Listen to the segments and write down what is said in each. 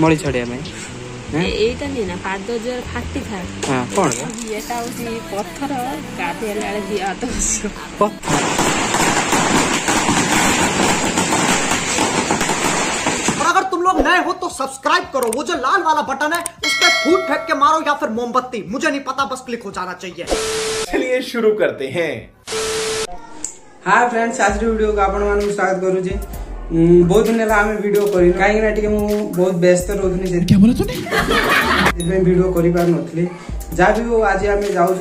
मळी छड़िया में एटा नहीं ना पाद जोर फाटी था। हां कोन एटा होसी पत्थर गाधे लाले दिया तो पत्थर। और अगर तुम लोग नए हो तो सब्सक्राइब करो, वो जो लाल वाला बटन है उस पर फूट फेंक के मारो या फिर मोमबत्ती, मुझे नहीं पता, बस क्लिक हो जाना चाहिए। चलिए शुरू करते हैं। हाय फ्रेंड्स, आज वीडियो को आपण मानू स्वागत करू जे। बहुत दिन आम वीडियो करी कहीं ना टे बहुत व्यस्त रोनी क्या बोला तूने वीडियो करि पार नथली। जा भी हो आज आम जाऊ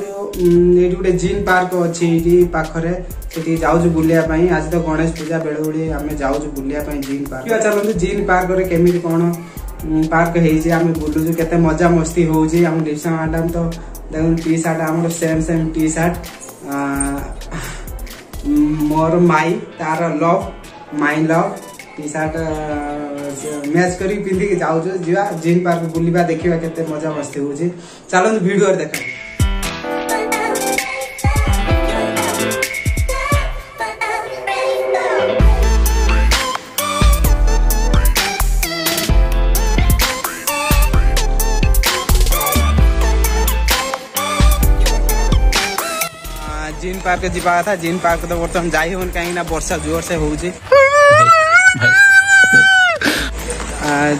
ये गोटे जीन पार्क अच्छी पाखरे से जाऊ बुलिया आज तो गणेश पूजा बेले बेले आम जाऊ बुलिया जीन पार्क। चलते जीन पार्क रे केमी कौन पार्क आम बुलुचु केते मजा मस्ती होउची। हम लिप्सा मैडम तो देखो टी शर्ट आम सेम सेम टी शर्ट मोर माई तार love my love T shirt match करी पिंधि जाऊ जीवा जीन पार्क बुलिबा देखिबा केते मजा मस्ती होउची। चलो वीडियो देखा। जीन पार्क जीवा था। जीन पार्क तो बर्तमान जाई होन कहीं ना वर्षा जोर से होउची।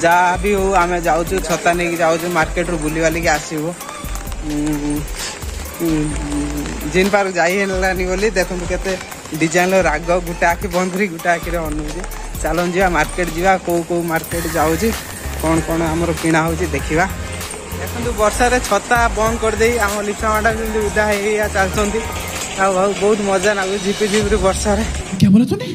जहाँ भी हो आम जाऊ छता नहीं जाऊ मार्केट रू बुली वाली आसबो। जीन पार्क जाइलानी बोली देखो केते डिजाइन राग गुटे आखि बंद करी गुटे आखि अनुची। चलो जा मार्केट जा कौ कौ मार्केट जाऊँगी कौन कौन आमर किना हो देखा। देखो वर्षा रे छता बंद कर दे आम लिप्सा मैडम जमी उदा है चलती बहुत मजा लगुच झिपी झिपी वर्षा रे। क्या बोला तूने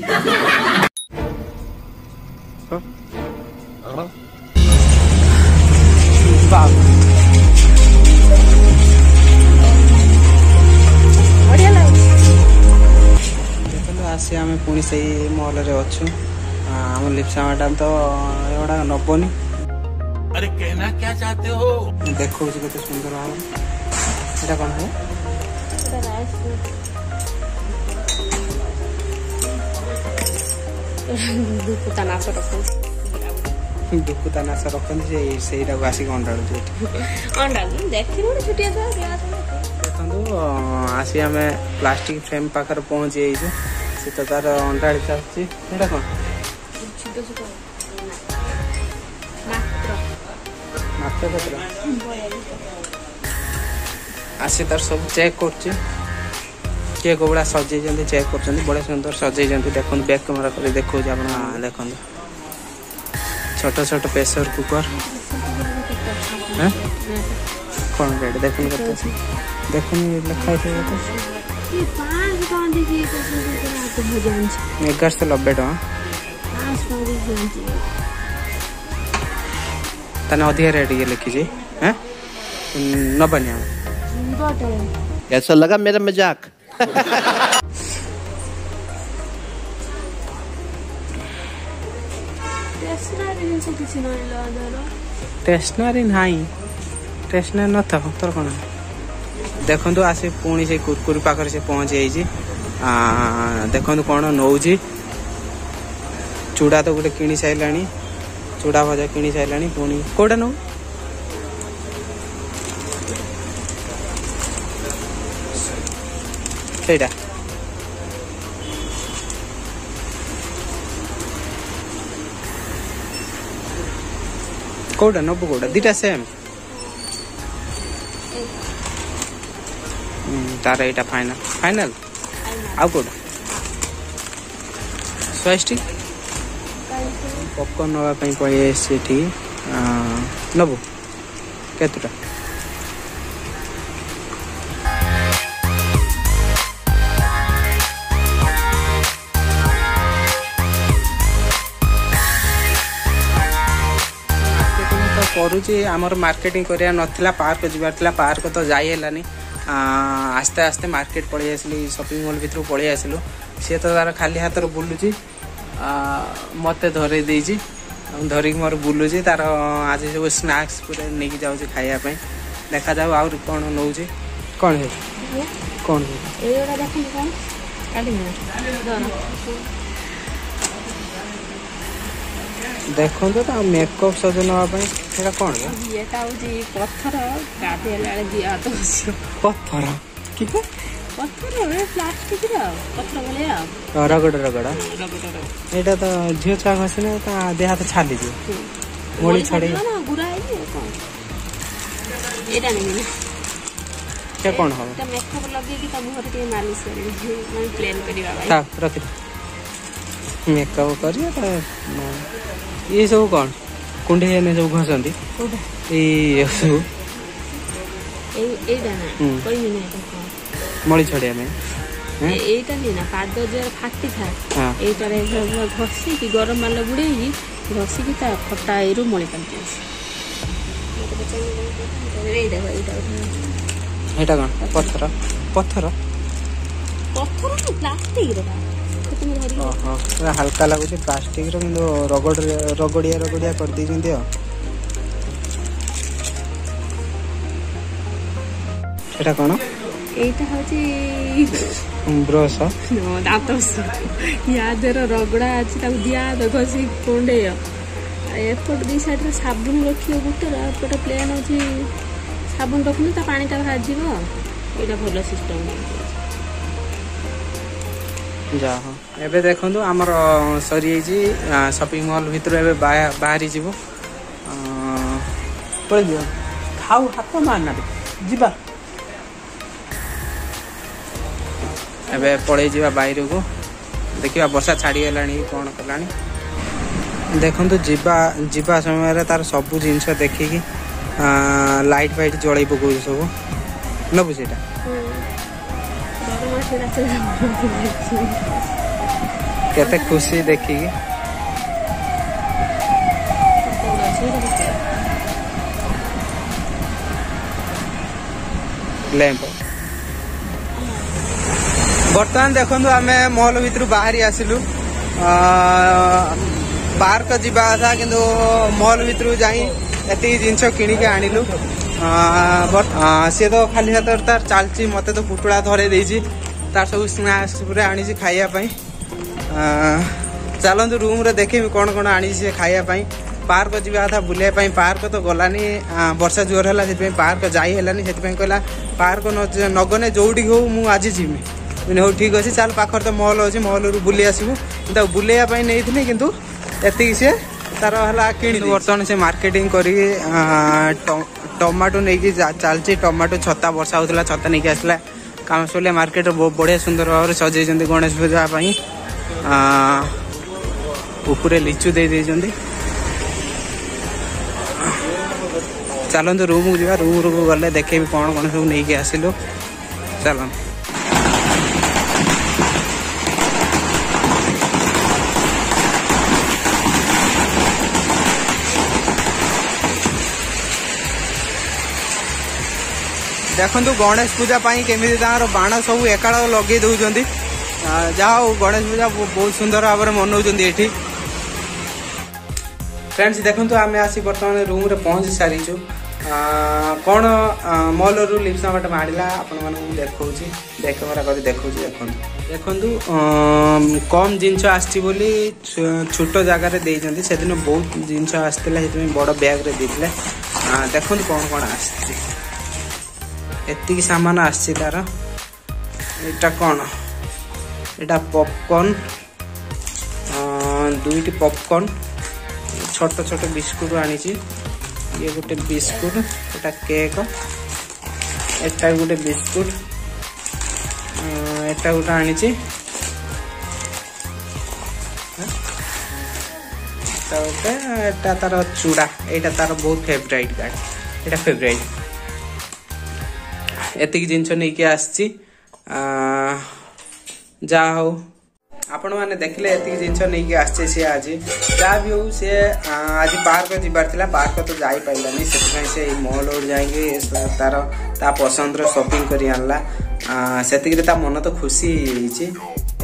आसी आम पुणी से मॉल रे अच्छु। आम लिप्सा मैडम तो एगुड़ा नबनी। अरे कहना क्या चाहते हो? देखो केते सुंदर भाव एटा कौन है दुकुता नास रखते से आसिक अंडा देखो आसी आम प्लास्टिक फ्रेम पाखर पहुंची जाइए से तो तार अंडा चलती कौन मात्र आसी तार सब चेक कर किए कौड़ा सजे चेक कर बड़े सुंदर सजे देखो बैक कैमेरा कर देखो देखो छोट छोट प्रेशर कुकर कौन रेट देखो देखो लिखा 1190 टका तने अधिक रेट ये लिखी नबनी। कैसा लगा मेरा मजाक? स्टेशनरी नहीं स्टेशनरी न था तोर कौन देखो आसी पुणी से कुरकुरी पाखर से पहुंच जाइए। देखो कौन नौ चूड़ा तो गोटे किणी सारा चूड़ा भजा किणी सारा पुणी कौटा नौ सेटा कौटा नब्बे कौटा दीटा सेम तार एटा फाइनल फाइनल आउ कौटा स्वास्टिक पॉपकॉर्न नवा पड़े नबू केतटा करुँची आमर मार्केटिंग करिया नथिला पार्क जीवार थिला पार्क तो जाई हेलानी। आस्ते आस्ते मार्केट पड़े आसली शॉपिंग मॉल भीतर पड़े आसलु सी तो तार खाली हाथ बुलूची मत धरे देजी धरिक मोर बुलूची तार आज सब स्नैक्स पूरा नहीं जाऊँगी खायापी देखा जाऊ आउर कौन नौ कौन है कौन देखो तो मेकअप सज नापी कौन ये पत्थर गाधेला दिया तो पत्थर कि पत्थर प्लास्टिक पत्थर भाया रगड़ रगड़ यहाँ तो झील छुआ घसी देह हाथ छाली मोड़ी छड़े गुरा कौन हम मेकअप लगे मुहर मालिश प्लेन करवा रखी मेकअप कर ये सब कौन कुंडे सब घसंती मड़ी छड़िया में এইটা নি না পাদ যে ফাটি থাকে এইটারে ঘষি কি গরম মাল গুড়েই ঘষি কি তা ফটা এরু মলি কাটি আছে এই দেখো এটা কোন পত্থর পত্থর পত্থর না প্লাস্টিক রে ओहो हल्का लगुच प्लास्टिक रगड़िया रगड़िया कर दी सेटा कौन এইটা হচ্ছে ब्रश দাঁত ইয়াদের রগড়া আছে তাকে দিয়া ঘষি কোন্ডেয় এপট দুই সাইডে সাবুন রখিও গোটে এপট প্লেন আছে সাবুন রখলে তা পানিটা ভাজিব এটা ভালো সিস্টেম जा एबे देखो आमर सरी शॉपिंग मॉल भितर एबे बाहरी जीव पड़े जीव खाऊ हाथ मारना जीवा एबे पड़े जीवा बाहर को देखिए वर्षा छाड़ी गलानी कौन कलानी देखो जीवा जीवा समय तार सब जिनस देखिकी लाइट फाइट जड़े पकौ सब नबु सेटा केते खुशी देखी लैंप बर्तमान देखो आम मॉल भीतर बाहरी आसिलु पार्क जीवा था किंतु मॉल भीतर जाई एति जिनस किनिके आनिलु सी तो खाली हाथ तार चलती मत तो पुटुड़ा धरे देछि तार सब स्नैक्स पूरा आनी खाइबापी चलतु रूम रे देखे कौन कौन आनी खाइबापी पार्क जीवा था बुलाइपाई पार्क तो गलानी वर्षा जोर है से पार्क जाई हेलानी से कहला पार्क नगने जोटी हो मु आज जीमी हो ठीक अच्छे चल पाखर तो मॉल अच्छे मॉल रू बुले आसबू बुलाइबापी नहीं किंतु एति से तार है कि बर्तमान से मार्केटिंग करी टमाटो नहीं चलती टमाटो छता वर्षा होता छता नहीं आसला कामसलिया मार्केट बढ़िया सुंदर भाव में सजे गणेश पूजा ऊपर लिचु दे चलतु रूम को जा रूम को गले देखे कौन कौन सब नहीं आसिलु चल देखु गणेश पूजा केमी बाण सब एकाल लगे दौरान जहाँ गणेश पूजा बहुत सुंदर भाव में मनाऊँ ये फ्रेंड्स देखो आम आसी बर्तमान रूम रे पहुँच सारीचु कौन मॉल रू लिप्स बाट माड़ा आपण देखा देखा कर देखा देखु कम जिनस आसची छोट जगार से दिन बहुत जिनस आसाला बड़ बैग रे देते देखो कौन कौन आती सामान आसी तार एटा कौन एटा पॉपकॉर्न दुईटी पॉपकॉर्न छोट छोट बिस्कुट आनी ये गोटे बिस्कुट एटा केक एटा गोटे बिस्कुट एटा गोटे आनी तार चूड़ा एटा तार बहुत फेवरेट गाड़ी एटा फेवरेट एति जिनस नहीं आसी जा हो आपण मैंने देखले एति जिनस नहीं आसे सी आज जहाँ भी हो सी आज पार्क जीवार थिला पार्क तो जाई पाइलानी से मॉल और जाएंगे तार ता पसंद रो शॉपिंग करी आनला सेति ता मन तो खुशी होईची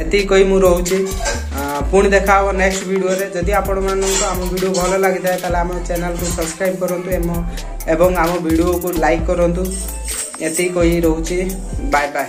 एति कोई मु रहउची पुणी देखा हो नेक्स्ट वीडियो रे जदि आपण मानन आम वीडियो भलो लागि थाए ताला आम चैनल को सब्सक्राइब करंतु एवं आम वीडियो को लाइक करंतु एति कोई रहउची बाय बाय।